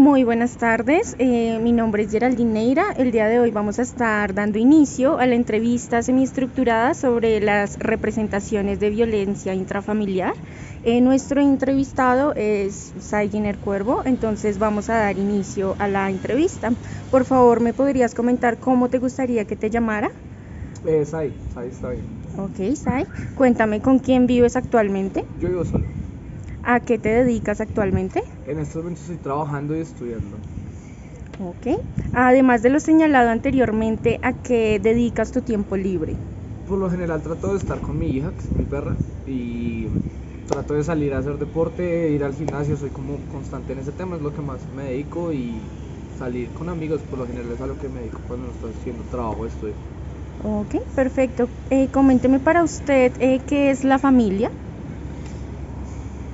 Muy buenas tardes, mi nombre es Geraldine Neira. El día de hoy vamos a estar dando inicio a la entrevista semiestructurada sobre las representaciones de violencia intrafamiliar. Nuestro entrevistado es Saiginer Cuervo, entonces vamos a dar inicio a la entrevista. Por favor, ¿me podrías comentar cómo te gustaría que te llamara? Sai está bien. Ok, Sai, cuéntame con quién vives actualmente, Yo vivo solo. a qué te dedicas actualmente. En estos momentos estoy trabajando y estudiando. Ok. Además de lo señalado anteriormente, ¿a qué dedicas tu tiempo libre? Por lo general trato de estar con mi hija, que es mi perra, y trato de salir a hacer deporte, ir al gimnasio, soy como constante en ese tema, es lo que más me dedico, y salir con amigos por lo general es a lo que me dedico cuando no estoy haciendo trabajo o estudio. Ok, perfecto. Coménteme para usted qué es la familia.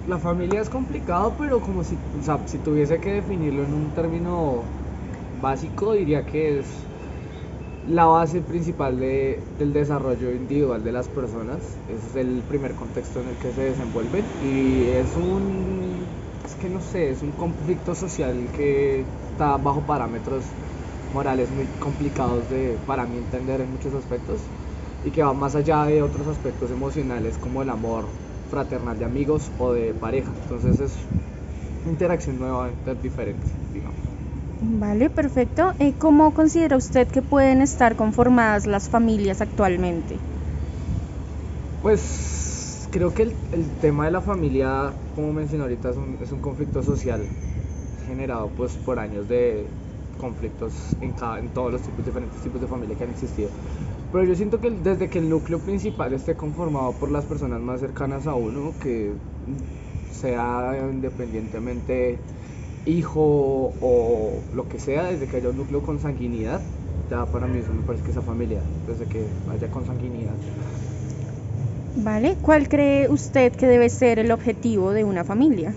La familia es complicado, pero como si, o sea, si tuviese que definirlo en un término básico, diría que es la base principal del desarrollo individual de las personas. Ese es el primer contexto en el que se desenvuelven y es que no sé, es un conflicto social que está bajo parámetros morales muy complicados para mí entender en muchos aspectos y que va más allá de otros aspectos emocionales como el amor fraternal de amigos o de pareja. Entonces es interacción nuevamente diferente, digamos. Vale, perfecto. ¿Cómo considera usted que pueden estar conformadas las familias actualmente? Pues creo que el tema de la familia, como mencioné ahorita, es un conflicto social generado pues por años de conflictos en todos los diferentes tipos de familia que han existido. Pero yo siento que desde que el núcleo principal esté conformado por las personas más cercanas a uno, que sea independientemente hijo o lo que sea, desde que haya un núcleo con sanguinidad, ya para mí eso me parece que esa familia, desde que haya consanguinidad. Vale, ¿cuál cree usted que debe ser el objetivo de una familia?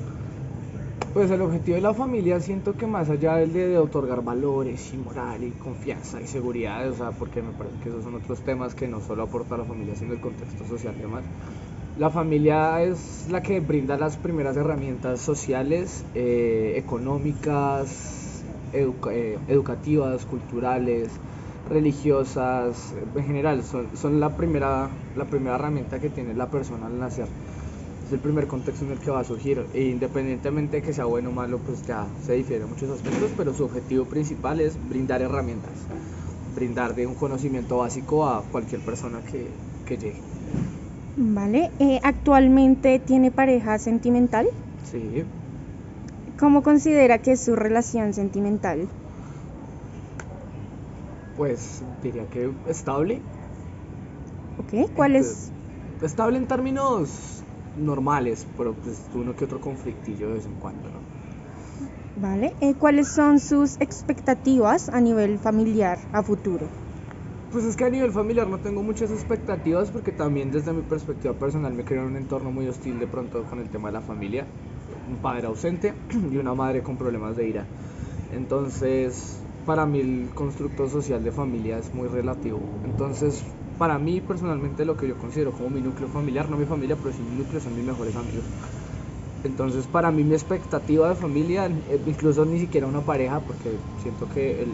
Pues el objetivo de la familia siento que más allá del de otorgar valores y moral y confianza y seguridad, o sea, porque me parece que esos son otros temas que no solo aporta la familia, sino el contexto social y demás. La familia es la que brinda las primeras herramientas sociales, económicas, educativas, culturales, religiosas, en general, son la primera herramienta que tiene la persona al nacer. Es el primer contexto en el que va a surgir, e independientemente de que sea bueno o malo, pues ya se difiere en muchos aspectos, pero su objetivo principal es brindar herramientas, brindar de un conocimiento básico a cualquier persona que llegue. Vale, ¿actualmente tiene pareja sentimental? Sí, ¿Cómo considera que es su relación sentimental? pues diría que estable. Ok, ¿cuál Entonces, es? estable en términos normales, pero pues uno que otro conflictillo de vez en cuando, ¿no? Vale, ¿cuáles son sus expectativas a nivel familiar a futuro? Pues es que a nivel familiar no tengo muchas expectativas porque también desde mi perspectiva personal me creo en un entorno muy hostil de pronto con el tema de la familia. Un padre ausente y una madre con problemas de ira. Entonces, para mí el constructo social de familia es muy relativo. Entonces, para mí personalmente lo que yo considero como mi núcleo familiar, no mi familia, pero sí mi núcleo, son mis mejores amigos. Entonces, para mí mi expectativa de familia, incluso ni siquiera una pareja, porque siento que el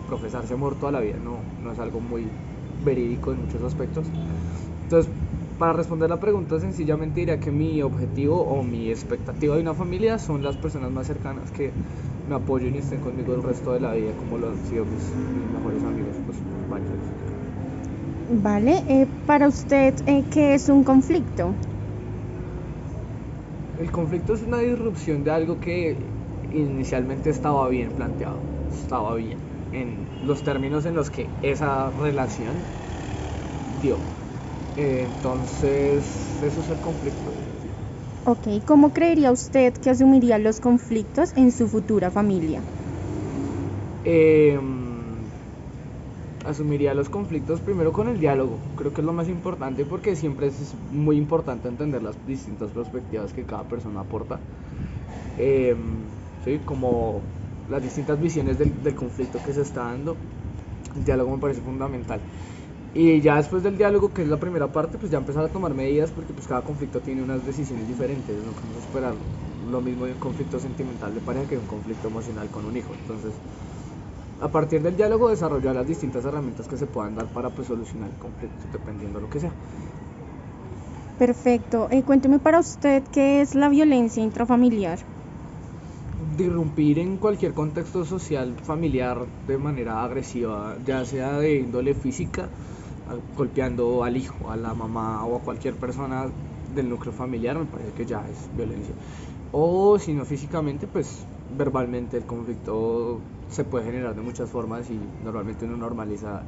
profesarse amor toda la vida no es algo muy verídico en muchos aspectos. Entonces, para responder la pregunta, sencillamente diría que mi objetivo o mi expectativa de una familia son las personas más cercanas que me apoyen y estén conmigo el resto de la vida, como lo han sido mis mejores amigos, pues por varios años. Vale, para usted, ¿qué es un conflicto? El conflicto es una disrupción de algo que inicialmente estaba bien planteado, estaba bien en los términos en los que esa relación dio. Entonces, eso es el conflicto. Ok, ¿cómo creería usted que asumiría los conflictos en su futura familia? Eh, Asumiría los conflictos primero con el diálogo. Creo que es lo más importante porque siempre es muy importante entender las distintas perspectivas que cada persona aporta. Eh, sí, como las distintas visiones del conflicto que se está dando. El diálogo me parece fundamental. Y ya después del diálogo, que es la primera parte, pues ya empezar a tomar medidas porque pues cada conflicto tiene unas decisiones diferentes, no podemos esperar lo mismo de un conflicto sentimental de pareja que de un conflicto emocional con un hijo. Entonces, a partir del diálogo, desarrollar las distintas herramientas que se puedan dar para pues, solucionar el conflicto, dependiendo de lo que sea. Perfecto. Cuénteme para usted qué es la violencia intrafamiliar. De irrumpir en cualquier contexto social familiar de manera agresiva, ya sea de índole física, golpeando al hijo, a la mamá o a cualquier persona del núcleo familiar, me parece que ya es violencia. O si no físicamente, pues verbalmente el conflicto se puede generar de muchas formas y normalmente uno normaliza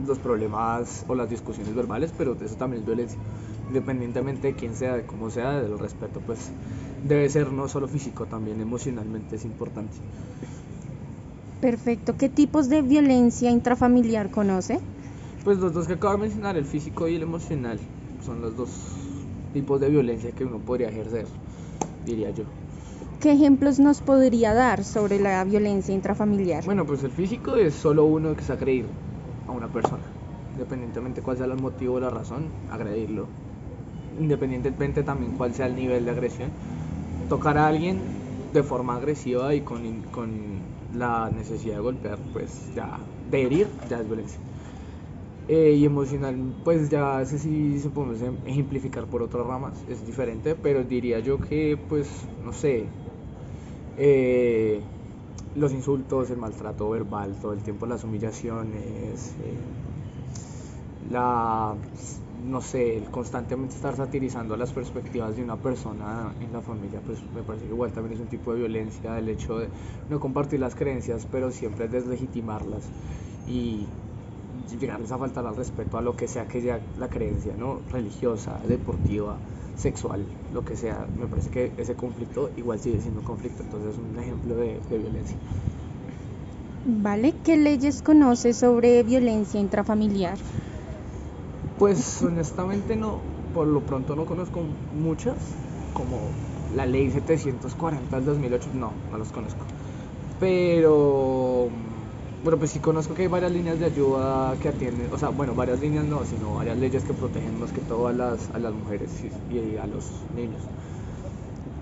los problemas o las discusiones verbales, pero eso también es violencia. Independientemente de quién sea, de cómo sea, del respeto, pues debe ser no solo físico, también emocionalmente es importante. Perfecto. ¿Qué tipos de violencia intrafamiliar conoce? Pues los dos que acabo de mencionar, el físico y el emocional, son los dos tipos de violencia que uno podría ejercer, diría yo. ¿Qué ejemplos nos podría dar sobre la violencia intrafamiliar? Bueno, pues el físico es solo uno que es agredir a una persona, independientemente cuál sea el motivo o la razón, agredirlo. Independientemente también cuál sea el nivel de agresión, tocar a alguien de forma agresiva y con la necesidad de golpear, pues ya, de herir, ya es violencia. Y emocional, pues ya ese sí se puede ejemplificar por otras ramas, es diferente, pero diría yo que, pues, no sé, eh, los insultos, el maltrato verbal, todo el tiempo las humillaciones, la, no sé, el constantemente estar satirizando las perspectivas de una persona en la familia, pues me parece que igual también es un tipo de violencia, el hecho de no compartir las creencias, pero siempre deslegitimarlas y llegarles a faltar al respeto a lo que sea que sea la creencia, ¿no? Religiosa, deportiva, sexual, lo que sea. Me parece que ese conflicto igual sigue siendo un conflicto, entonces es un ejemplo de violencia. ¿Vale? ¿Qué leyes conoce sobre violencia intrafamiliar? Pues honestamente no, por lo pronto no conozco muchas, como la ley 740 del 2008, no los conozco. Pero bueno, pues sí conozco que hay varias líneas de ayuda que atienden, o sea, bueno, varias líneas no, sino varias leyes que protegen más que todo a las mujeres y a los niños.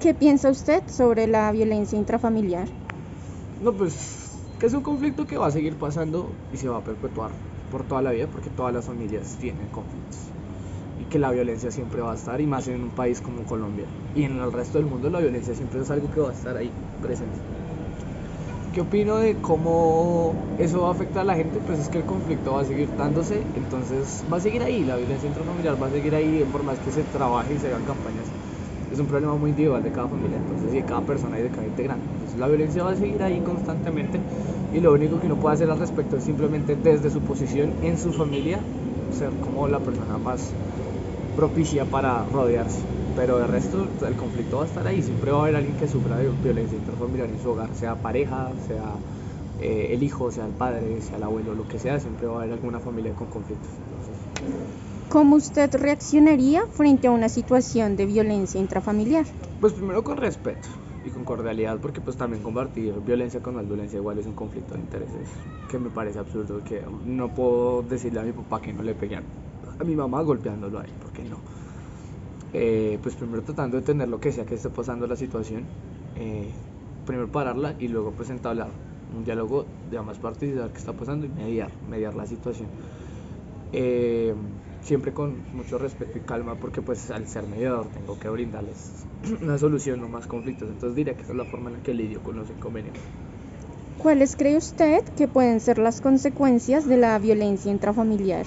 ¿Qué piensa usted sobre la violencia intrafamiliar? No, pues que es un conflicto que va a seguir pasando y se va a perpetuar por toda la vida porque todas las familias tienen conflictos y que la violencia siempre va a estar y más en un país como Colombia y en el resto del mundo la violencia siempre es algo que va a estar ahí presente. ¿Qué opino de cómo eso va a afectar a la gente? Pues es que el conflicto va a seguir dándose, entonces va a seguir ahí, la violencia intrafamiliar va a seguir ahí por más que se trabaje y se hagan campañas. Es un problema muy individual de cada familia, entonces, y de cada persona y de cada integrante. Entonces la violencia va a seguir ahí constantemente y lo único que uno puede hacer al respecto es simplemente desde su posición en su familia ser como la persona más propicia para rodearse. Pero de resto el conflicto va a estar ahí, siempre va a haber alguien que sufra de violencia intrafamiliar en su hogar, sea pareja, sea el hijo, sea el padre, sea el abuelo, lo que sea, siempre va a haber alguna familia con conflictos. Entonces, ¿Cómo usted reaccionaría frente a una situación de violencia intrafamiliar? pues primero con respeto y con cordialidad, porque pues también compartir violencia con más violencia igual es un conflicto de intereses que me parece absurdo, que no puedo decirle a mi papá que no le peguen a mi mamá golpeándolo a él, ¿por qué no? Pues primero tratando de entender lo que sea que esté pasando la situación, primero pararla y luego pues entablar un diálogo de ambas partes y saber qué está pasando y mediar la situación. Eh, Siempre con mucho respeto y calma porque pues al ser mediador tengo que brindarles una solución, no más conflictos, entonces diría que esa es la forma en la que lidio con los inconvenientes. ¿Cuáles cree usted que pueden ser las consecuencias de la violencia intrafamiliar?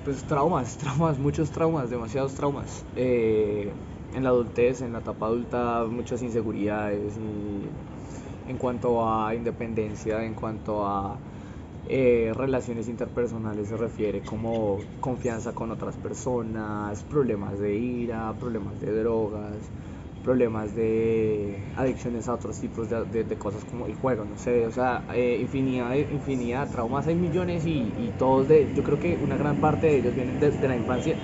Pues traumas, muchos traumas, demasiados traumas. En la adultez, en la etapa adulta, muchas inseguridades y en cuanto a independencia, en cuanto a relaciones interpersonales se refiere como confianza con otras personas, problemas de ira, problemas de drogas, problemas de adicciones a otros tipos de cosas como el juego, no sé, o sea, infinidad de traumas, hay millones y todos yo creo que una gran parte de ellos vienen de la infancia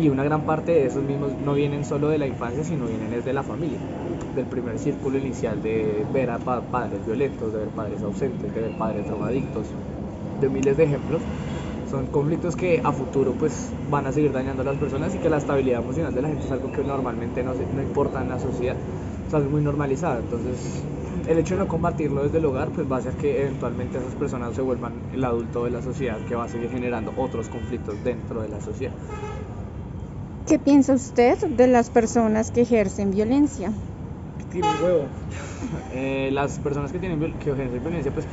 y una gran parte de esos mismos no vienen solo de la infancia, sino vienen desde la familia, del primer círculo inicial de ver a padres violentos, de ver padres ausentes, de ver padres drogadictos, de miles de ejemplos. Son conflictos que a futuro pues van a seguir dañando a las personas y que la estabilidad emocional de la gente es algo que normalmente no importa en la sociedad. o sea, es muy normalizada. Entonces, el hecho de no combatirlo desde el hogar, pues va a hacer que eventualmente esas personas se vuelvan el adulto de la sociedad, que va a seguir generando otros conflictos dentro de la sociedad. ¿Qué piensa usted de las personas que ejercen violencia? Tiene huevo. Las personas que que ejercen violencia, pues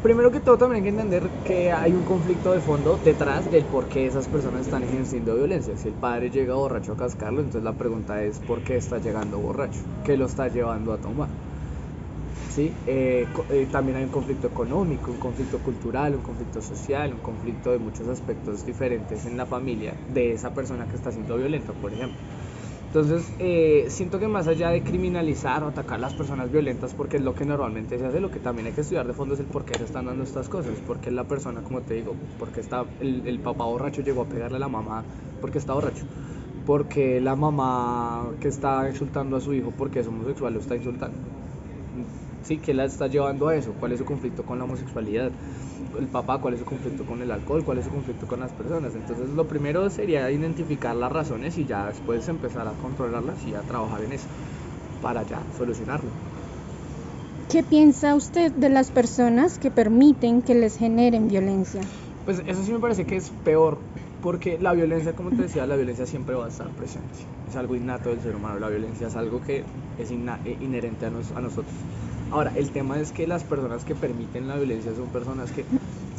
primero que todo también hay que entender que hay un conflicto de fondo detrás del por qué esas personas están ejerciendo violencia. Si el padre llega borracho a cascarlo, entonces la pregunta es ¿por qué está llegando borracho? ¿Qué lo está llevando a tomar? ¿Sí? También hay un conflicto económico, un conflicto cultural, un conflicto social, un conflicto de muchos aspectos diferentes en la familia de esa persona que está siendo violenta, por ejemplo. Entonces, siento que más allá de criminalizar o atacar a las personas violentas, porque es lo que normalmente se hace, lo que también hay que estudiar de fondo es el por qué se están dando estas cosas, porque la persona, como te digo, porque el papá borracho llegó a pegarle a la mamá porque está borracho, porque la mamá que está insultando a su hijo porque es homosexual lo está insultando. Sí, ¿qué la está llevando a eso? ¿Cuál es su conflicto con la homosexualidad? El papá, ¿cuál es su conflicto con el alcohol? ¿Cuál es su conflicto con las personas? Entonces lo primero sería identificar las razones y ya después empezar a controlarlas y a trabajar en eso para ya solucionarlo. ¿Qué piensa usted de las personas que permiten que les generen violencia? Pues eso sí me parece que es peor, porque la violencia, como te decía, la violencia siempre va a estar presente. Es algo innato del ser humano, la violencia es algo que es inherente a nosotros. Ahora, el tema es que las personas que permiten la violencia son personas que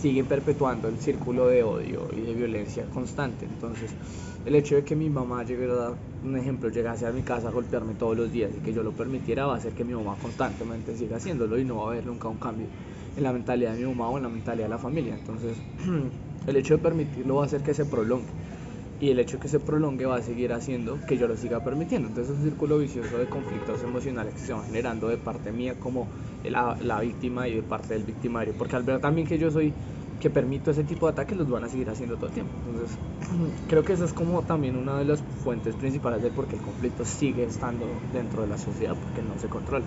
siguen perpetuando el círculo de odio y de violencia constante. Entonces, el hecho de que mi mamá llegase a mi casa a golpearme todos los días y que yo lo permitiera va a hacer que mi mamá constantemente siga haciéndolo y no va a haber nunca un cambio en la mentalidad de mi mamá o en la mentalidad de la familia. Entonces, el hecho de permitirlo va a hacer que se prolongue. Y el hecho de que se prolongue va a seguir haciendo que yo lo siga permitiendo. Entonces es un círculo vicioso de conflictos emocionales que se van generando de parte mía como la víctima y de parte del victimario. Porque al ver también que yo soy, que permito ese tipo de ataques, los van a seguir haciendo todo el tiempo. Entonces creo que eso es como también una de las fuentes principales de por qué el conflicto sigue estando dentro de la sociedad, porque no se controla.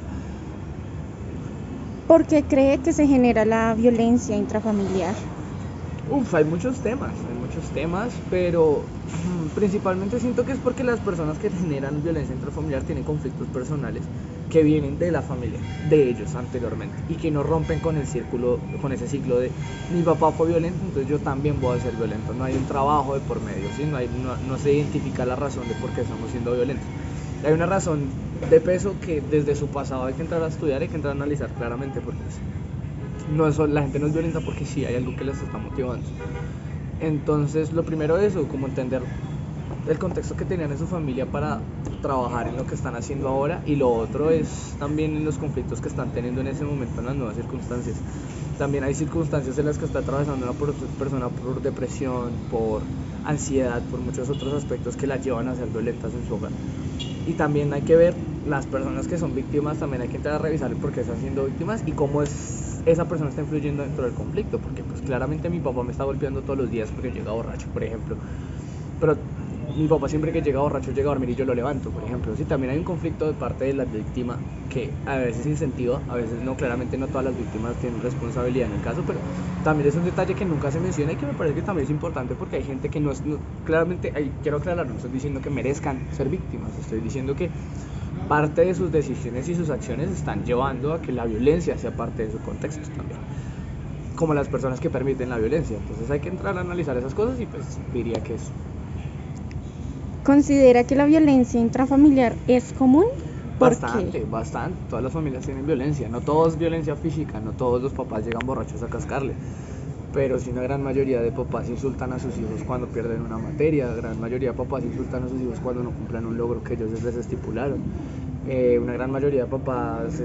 ¿Por qué cree que se genera la violencia intrafamiliar? Hay muchos temas, pero principalmente siento que es porque las personas que generan violencia intrafamiliar tienen conflictos personales que vienen de la familia, de ellos anteriormente, y que no rompen con el círculo, con ese ciclo de mi papá fue violento, entonces yo también voy a ser violento. No hay un trabajo de por medio, ¿sí? No se identifica la razón de por qué estamos siendo violentos. Hay una razón de peso que desde su pasado hay que entrar a estudiar, hay que entrar a analizar claramente, porque no es, la gente no es violenta porque sí hay algo que les está motivando. Entonces, lo primero es eso, como entender el contexto que tenían en su familia para trabajar en lo que están haciendo ahora, y lo otro es también en los conflictos que están teniendo en ese momento en las nuevas circunstancias. También hay circunstancias en las que está atravesando una persona por depresión, por ansiedad, por muchos otros aspectos que la llevan a ser violentas en su hogar. Y también hay que ver las personas que son víctimas, también hay que entrar a revisar el por qué están siendo víctimas y cómo esa persona está influyendo dentro del conflicto, porque pues claramente mi papá me está golpeando todos los días porque llega borracho, por ejemplo, pero mi papá siempre que llega borracho llega a dormir y yo lo levanto, por ejemplo. Sí, también hay un conflicto de parte de la víctima que a veces incentiva, a veces no. Claramente no todas las víctimas tienen responsabilidad en el caso, pero también es un detalle que nunca se menciona y que me parece que también es importante, porque hay gente que claramente, quiero aclarar, no estoy diciendo que merezcan ser víctimas, estoy diciendo que parte de sus decisiones y sus acciones están llevando a que la violencia sea parte de su contexto también, como las personas que permiten la violencia. Entonces hay que entrar a analizar esas cosas y pues diría que eso. ¿Considera que la violencia intrafamiliar es común? Bastante. Todas las familias tienen violencia. No todo es violencia física, no todos los papás llegan borrachos a cascarle. Pero sí una gran mayoría de papás insultan a sus hijos cuando pierden una materia. La gran mayoría de papás insultan a sus hijos cuando no cumplen un logro que ellos les estipularon. Una gran mayoría de papás,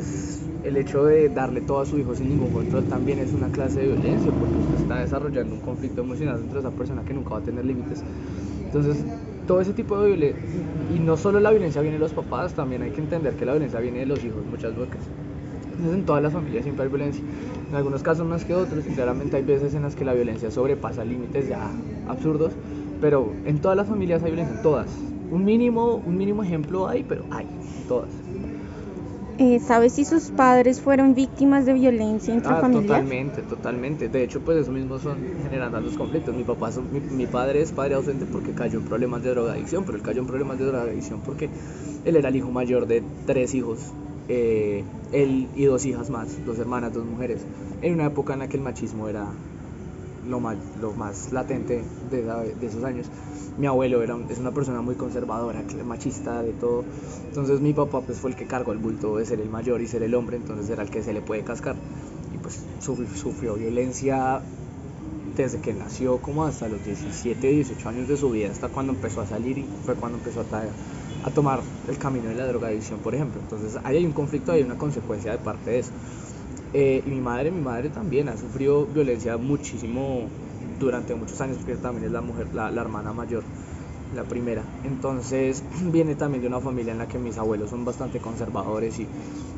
el hecho de darle todo a su hijo sin ningún control también es una clase de violencia, porque usted está desarrollando un conflicto emocional dentro de esa persona que nunca va a tener límites. Entonces, todo ese tipo de violencia, y no solo la violencia viene de los papás, también hay que entender que la violencia viene de los hijos muchas veces. Entonces, en todas las familias siempre hay violencia, en algunos casos más que otros, y claramente hay veces en las que la violencia sobrepasa límites ya absurdos, pero en todas las familias hay violencia, en todas. Un mínimo ejemplo hay, pero hay, todas. ¿Sabe si sus padres fueron víctimas de violencia intrafamiliar? Totalmente, totalmente. De hecho, pues eso mismo son generando los conflictos. Mi padre es padre ausente porque cayó en problemas de drogadicción, pero él cayó en problemas de drogadicción porque él era el hijo mayor de 3 hijos, él y 2 hijas más, 2 hermanas, 2 mujeres, en una época en la que el machismo era lo más latente de esos años. Mi abuelo es una persona muy conservadora, machista, de todo. Entonces mi papá pues fue el que cargó el bulto de ser el mayor y ser el hombre, entonces era el que se le puede cascar. Y pues sufrió violencia desde que nació como hasta los 17, 18 años de su vida, hasta cuando empezó a salir y fue cuando empezó a tomar el camino de la drogadicción, por ejemplo. Entonces ahí hay un conflicto, hay una consecuencia de parte de eso. Y mi madre también ha sufrido violencia muchísimo durante muchos años, porque también es la hermana mayor, la primera. Entonces viene también de una familia en la que mis abuelos son bastante conservadores y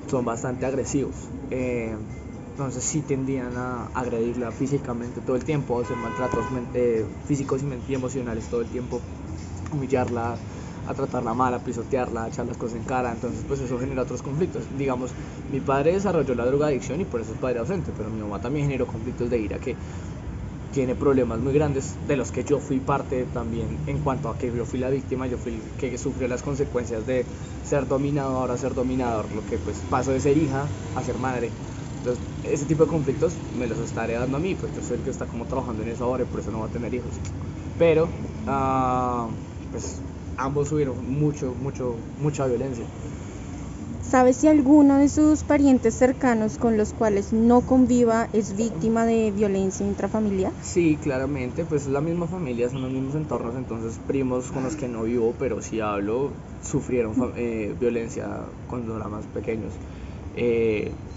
son bastante agresivos. Entonces sí tendían a agredirla físicamente todo el tiempo, a hacer maltratos físicos y emocionales todo el tiempo, humillarla, a tratarla mal, a pisotearla, a echar las cosas en cara. Entonces pues eso genera otros conflictos. Digamos, mi padre desarrolló la drogadicción y por eso es padre ausente, pero mi mamá también generó conflictos de ira que tiene problemas muy grandes, de los que yo fui parte también, en cuanto a que yo fui la víctima, yo fui el que sufrió las consecuencias de ser dominador a ser dominador, lo que pues pasó de ser hija a ser madre. Entonces ese tipo de conflictos me los está heredando a mí, pues yo soy el que está como trabajando en eso ahora y por eso no va a tener hijos. Pero pues ambos sufrieron mucha violencia. ¿Sabe si alguno de sus parientes cercanos con los cuales no conviva es víctima de violencia intrafamiliar? Sí, claramente, pues es la misma familia, son los mismos entornos, entonces primos con los que no vivo, pero sí hablo, sufrieron violencia cuando eran más pequeños.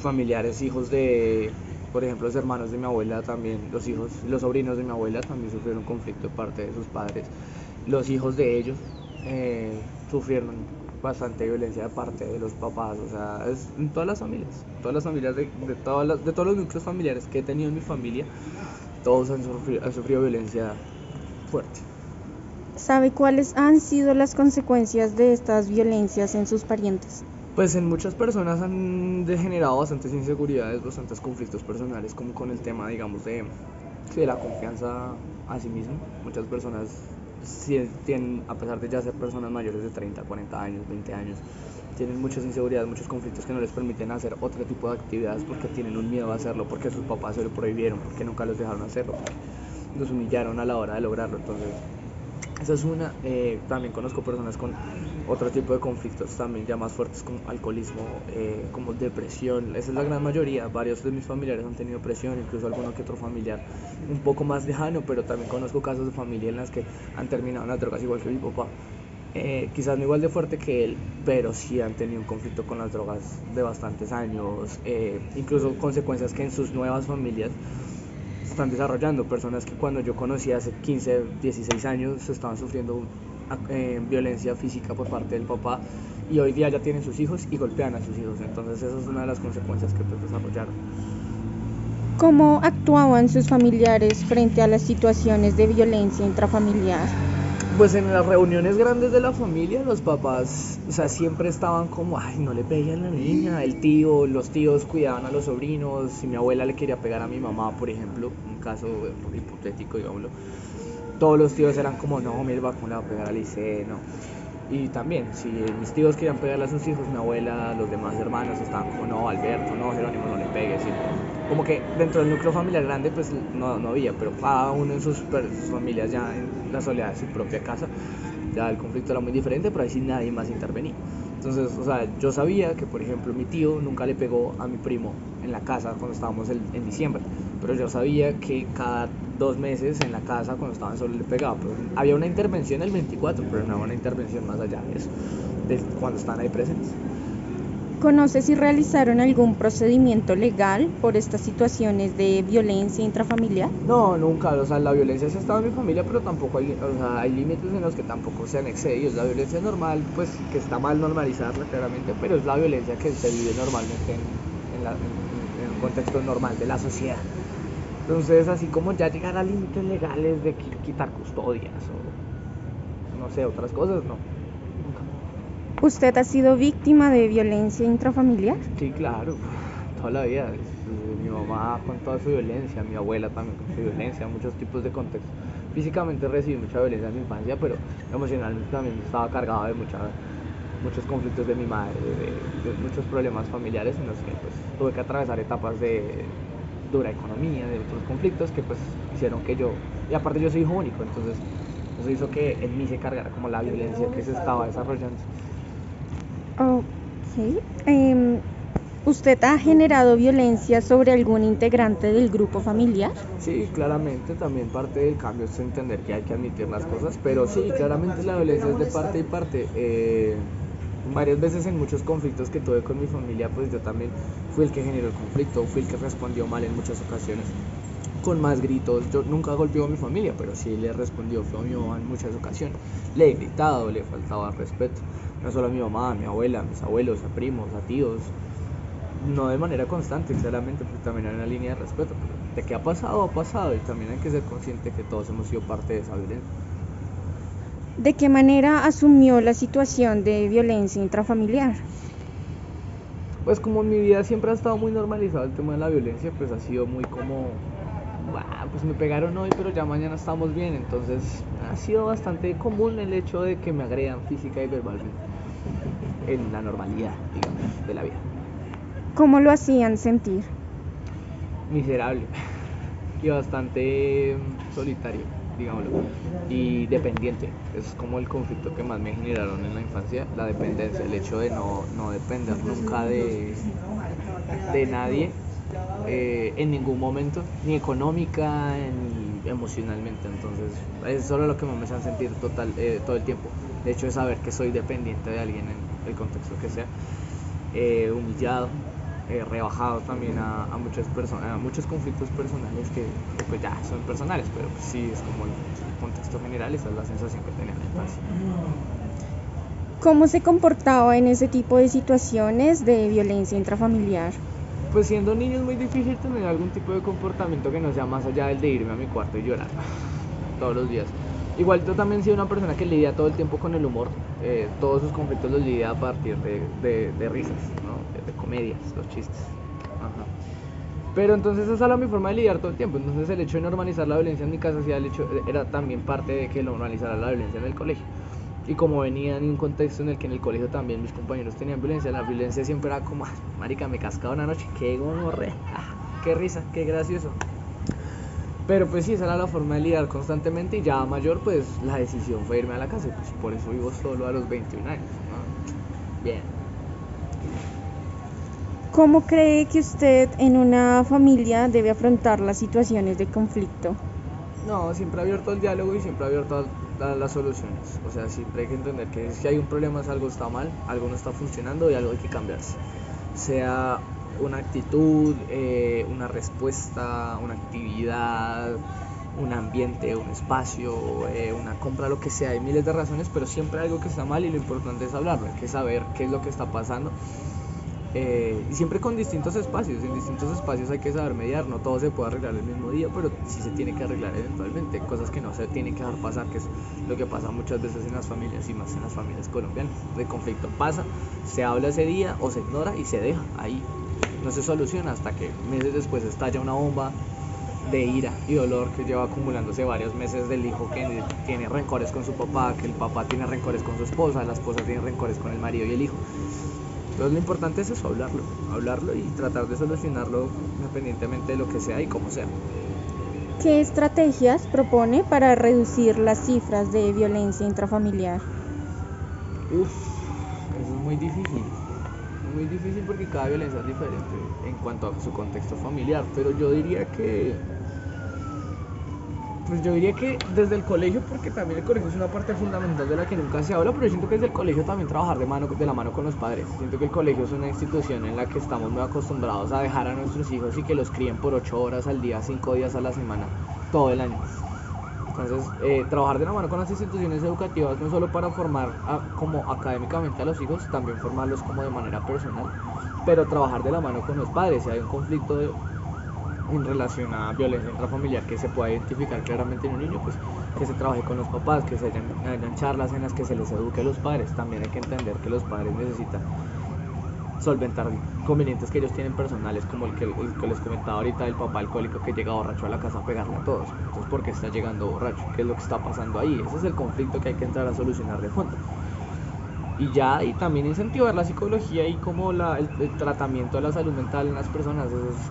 Familiares, hijos de, por ejemplo, los hermanos de mi abuela también, los sobrinos de mi abuela también sufrieron conflicto de parte de sus padres. Los hijos de ellos sufrieron bastante violencia de parte de los papás, o sea, es en todas las familias de todos los núcleos familiares que he tenido en mi familia, todos han sufrido violencia fuerte. ¿Sabe cuáles han sido las consecuencias de estas violencias en sus parientes? Pues en muchas personas han degenerado bastantes inseguridades, bastantes conflictos personales, como con el tema, digamos, de la confianza a sí mismo. Muchas personas tienen, a pesar de ya ser personas mayores de 30, 40 años, 20 años, tienen muchas inseguridades, muchos conflictos que no les permiten hacer otro tipo de actividades porque tienen un miedo a hacerlo, porque sus papás se lo prohibieron, porque nunca los dejaron hacerlo, porque los humillaron a la hora de lograrlo. Entonces esa es una. También conozco personas con otro tipo de conflictos también ya más fuertes, como alcoholismo, como depresión. Esa es la gran mayoría. Varios de mis familiares han tenido depresión, incluso alguno que otro familiar un poco más lejano, pero también conozco casos de familia en las que han terminado en las drogas igual que mi papá. Quizás no igual de fuerte que él, pero sí han tenido un conflicto con las drogas de bastantes años, incluso consecuencias que en sus nuevas familias están desarrollando. Personas que cuando yo conocí hace 15, 16 años estaban sufriendo violencia física por parte del papá y hoy día ya tienen sus hijos y golpean a sus hijos. Entonces esa es una de las consecuencias que pues desarrollaron. ¿Cómo actuaban sus familiares frente a las situaciones de violencia intrafamiliar? Pues en las reuniones grandes de la familia, los papás, o sea, siempre estaban como, ay, no le pegue a la niña. Los tíos cuidaban a los sobrinos. Si mi abuela le quería pegar a mi mamá, por ejemplo, un caso hipotético, digámoslo, todos los tíos eran como, no, mira, ¿cómo le va a pegar a Lice? No. Y también, si mis tíos querían pegarle a sus hijos, mi abuela, los demás hermanos estaban como, no, Alberto, no, Jerónimo, no le pegues. ¿Sí? Como que dentro del núcleo familiar grande, pues no había, pero cada uno en sus familias, ya en la soledad de su propia casa, ya el conflicto era muy diferente, pero ahí sí nadie más intervenía. Entonces, o sea, yo sabía que, por ejemplo, mi tío nunca le pegó a mi primo en la casa cuando estábamos en diciembre, pero yo sabía que cada 2 meses en la casa cuando estaban solos le pegaba. Pero había una intervención el 24, pero no había una intervención más allá de eso, de cuando están ahí presentes. ¿Conoce si realizaron algún procedimiento legal por estas situaciones de violencia intrafamiliar? No, nunca, o sea, la violencia sí ha estado en mi familia, pero tampoco hay límites en los que tampoco sean excedidos. La violencia normal, pues que está mal normalizarla claramente, pero es la violencia que se vive normalmente en un contexto normal de la sociedad. Entonces, así como ya llegar a límites legales de quitar custodias o no sé, otras cosas, no, nunca. ¿Usted ha sido víctima de violencia intrafamiliar? Sí, claro, toda la vida. Mi mamá con toda su violencia, mi abuela también con su violencia, muchos tipos de contextos. Físicamente recibí mucha violencia en mi infancia, pero emocionalmente también estaba cargado de muchos conflictos de mi madre, de muchos problemas familiares en los que pues, tuve que atravesar etapas de dura economía, de otros conflictos que pues hicieron que yo, y aparte yo soy hijo único, entonces eso hizo que en mí se cargara como la violencia que se estaba desarrollando. Ok. ¿Usted ha generado violencia sobre algún integrante del grupo familiar? Sí, claramente también parte del cambio es entender que hay que admitir las cosas, pero sí, claramente la violencia es de parte y parte. Varias veces en muchos conflictos que tuve con mi familia, pues yo también fui el que generó el conflicto, fui el que respondió mal en muchas ocasiones, con más gritos. Yo nunca golpeé a mi familia, pero sí le respondió fue a mi mamá en muchas ocasiones. Le he gritado, le faltaba respeto, no solo a mi mamá, a mi abuela, a mis abuelos, a primos, a tíos, no de manera constante, claramente, porque también hay una línea de respeto. Pero de que ha pasado, y también hay que ser consciente que todos hemos sido parte de esa violencia. ¿De qué manera asumió la situación de violencia intrafamiliar? Pues como en mi vida siempre ha estado muy normalizado el tema de la violencia, pues ha sido muy como, pues me pegaron hoy, pero ya mañana estamos bien. Entonces ha sido bastante común el hecho de que me agredan física y verbalmente en la normalidad, digamos, de la vida. ¿Cómo lo hacían sentir? Miserable y bastante solitario, digámoslo, y dependiente. Es como el conflicto que más me generaron en la infancia, la dependencia, el hecho de no depender nunca de nadie en ningún momento, ni económica ni emocionalmente. Entonces es solo lo que más me hace sentir todo el tiempo. De hecho, es saber que soy dependiente de alguien en el contexto que sea, humillado, rebajado también a muchas personas, a muchos conflictos personales que pues ya son personales, pero pues sí es como el contexto general. Esa es la sensación que tenía en la infancia. ¿Cómo se comportaba en ese tipo de situaciones de violencia intrafamiliar? Pues siendo niño es muy difícil tener algún tipo de comportamiento que no sea más allá del de irme a mi cuarto y llorar todos los días. Igual yo también soy una persona que lidia todo el tiempo con el humor. Todos sus conflictos los lidia a partir de risas, ¿no? De comedias, los chistes. Ajá. Pero entonces esa era mi forma de lidiar todo el tiempo. Entonces el hecho de normalizar la violencia en mi casa era también parte de que normalizara la violencia en el colegio. Y como venía en un contexto en el que en el colegio también mis compañeros tenían violencia, la violencia siempre era como, marica, me cascaba una noche, qué gonorrea, qué risa, qué gracioso. Pero pues sí, esa era la forma de lidiar constantemente, y ya mayor pues la decisión fue irme a la casa, y pues por eso vivo solo a los 21 años, ¿no? Bien. ¿Cómo cree que usted en una familia debe afrontar las situaciones de conflicto? No, siempre abierto al diálogo y siempre abierto a las soluciones. O sea, siempre hay que entender que si hay un problema es algo está mal, algo no está funcionando y algo hay que cambiarse. Sea una actitud, una respuesta, una actividad, un ambiente, un espacio, una compra, lo que sea. Hay miles de razones, pero siempre hay algo que está mal y lo importante es hablarlo. Hay que saber qué es lo que está pasando. Y siempre con distintos espacios. En distintos espacios hay que saber mediar. No todo se puede arreglar el mismo día, pero sí se tiene que arreglar eventualmente. Cosas que no se tienen que dejar pasar, que es lo que pasa muchas veces en las familias, y más en las familias colombianas. El conflicto pasa, se habla ese día o se ignora y se deja ahí. No se soluciona hasta que meses después estalla una bomba de ira y dolor que lleva acumulándose varios meses, del hijo que tiene rencores con su papá, que el papá tiene rencores con su esposa, la esposa tiene rencores con el marido y el hijo. Entonces lo importante es eso, hablarlo y tratar de solucionarlo independientemente de lo que sea y como sea. ¿Qué estrategias propone para reducir las cifras de violencia intrafamiliar? Eso es muy difícil porque cada violencia es diferente en cuanto a su contexto familiar, pero yo diría que desde el colegio, porque también el colegio es una parte fundamental de la que nunca se habla, pero yo siento que desde el colegio también trabajar de la mano con los padres. Siento que el colegio es una institución en la que estamos muy acostumbrados a dejar a nuestros hijos y que los críen por 8 horas al día, 5 días a la semana, todo el año. Entonces, trabajar de la mano con las instituciones educativas no solo para formar como académicamente a los hijos, también formarlos como de manera personal, pero trabajar de la mano con los padres. Si hay un conflicto en relación a violencia intrafamiliar que se pueda identificar claramente en un niño, pues que se trabaje con los papás, que hayan charlas en las que se les eduque a los padres. También hay que entender que los padres necesitan solventar inconvenientes que ellos tienen personales, como el que les comentaba ahorita del papá alcohólico que llega borracho a la casa a pegarle a todos. Entonces, ¿por qué está llegando borracho? ¿Qué es lo que está pasando ahí? Ese es el conflicto que hay que entrar a solucionar de fondo. Y también incentivar la psicología y como el tratamiento de la salud mental en las personas.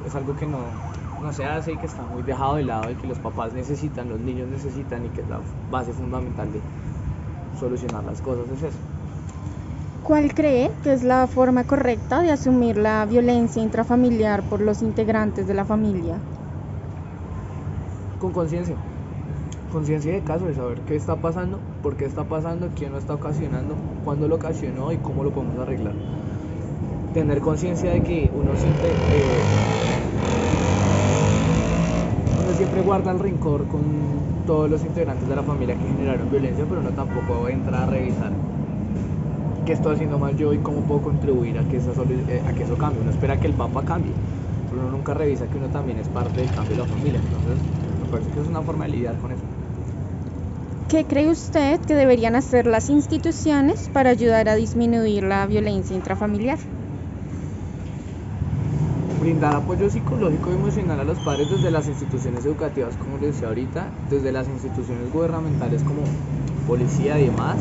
Es algo que no se hace y que está muy dejado de lado y que los papás necesitan, los niños necesitan, y que es la base fundamental de solucionar las cosas, es eso. ¿Cuál cree que es la forma correcta de asumir la violencia intrafamiliar por los integrantes de la familia? Con conciencia de caso, de saber qué está pasando, por qué está pasando, quién lo está ocasionando, cuándo lo ocasionó y cómo lo podemos arreglar. Tener conciencia de que uno siempre guarda el rencor con todos los integrantes de la familia que generaron violencia, pero uno tampoco entra a revisar qué estoy haciendo mal yo y cómo puedo contribuir a que eso cambie. Uno espera que el papá cambie, pero uno nunca revisa que uno también es parte del cambio de la familia. Entonces, me parece que es una forma de lidiar con eso. ¿Qué cree usted que deberían hacer las instituciones para ayudar a disminuir la violencia intrafamiliar? Brindar apoyo psicológico y emocional a los padres desde las instituciones educativas, como les decía ahorita, desde las instituciones gubernamentales como policía y demás.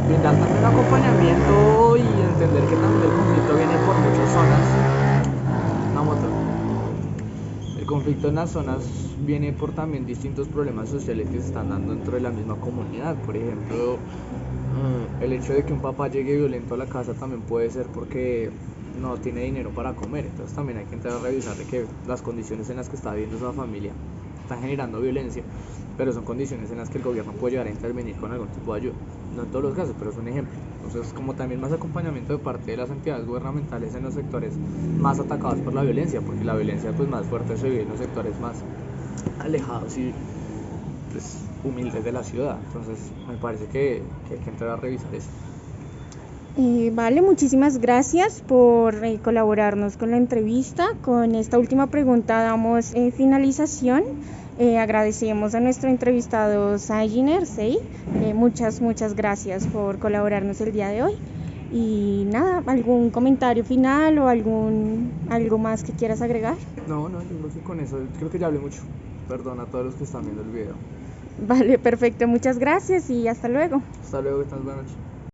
Brindar también acompañamiento y entender que también el conflicto viene por muchas zonas. El conflicto en las zonas viene por también distintos problemas sociales que se están dando dentro de la misma comunidad. Por ejemplo, el hecho de que un papá llegue violento a la casa también puede ser porque no tiene dinero para comer. Entonces también hay que entrar a revisar de que las condiciones en las que está viviendo esa familia están generando violencia, pero son condiciones en las que el gobierno puede llegar a intervenir con algún tipo de ayuda. No en todos los casos, pero es un ejemplo. Entonces, como también más acompañamiento de parte de las entidades gubernamentales en los sectores más atacados por la violencia, porque la violencia pues más fuerte se vive en los sectores más alejados y pues, humildes de la ciudad. Entonces, me parece que hay que entrar a revisar eso. Vale, muchísimas gracias por colaborarnos con la entrevista. Con esta última pregunta damos finalización. Agradecemos a nuestro entrevistado Saginer Sey. Muchas gracias por colaborarnos el día de hoy. Y nada, ¿algún comentario final o algo más que quieras agregar? No, yo creo que con eso, creo que ya hablé mucho. Perdón a todos los que están viendo el video. Vale, perfecto. Muchas gracias y hasta luego. Hasta luego, que tengas buena noche.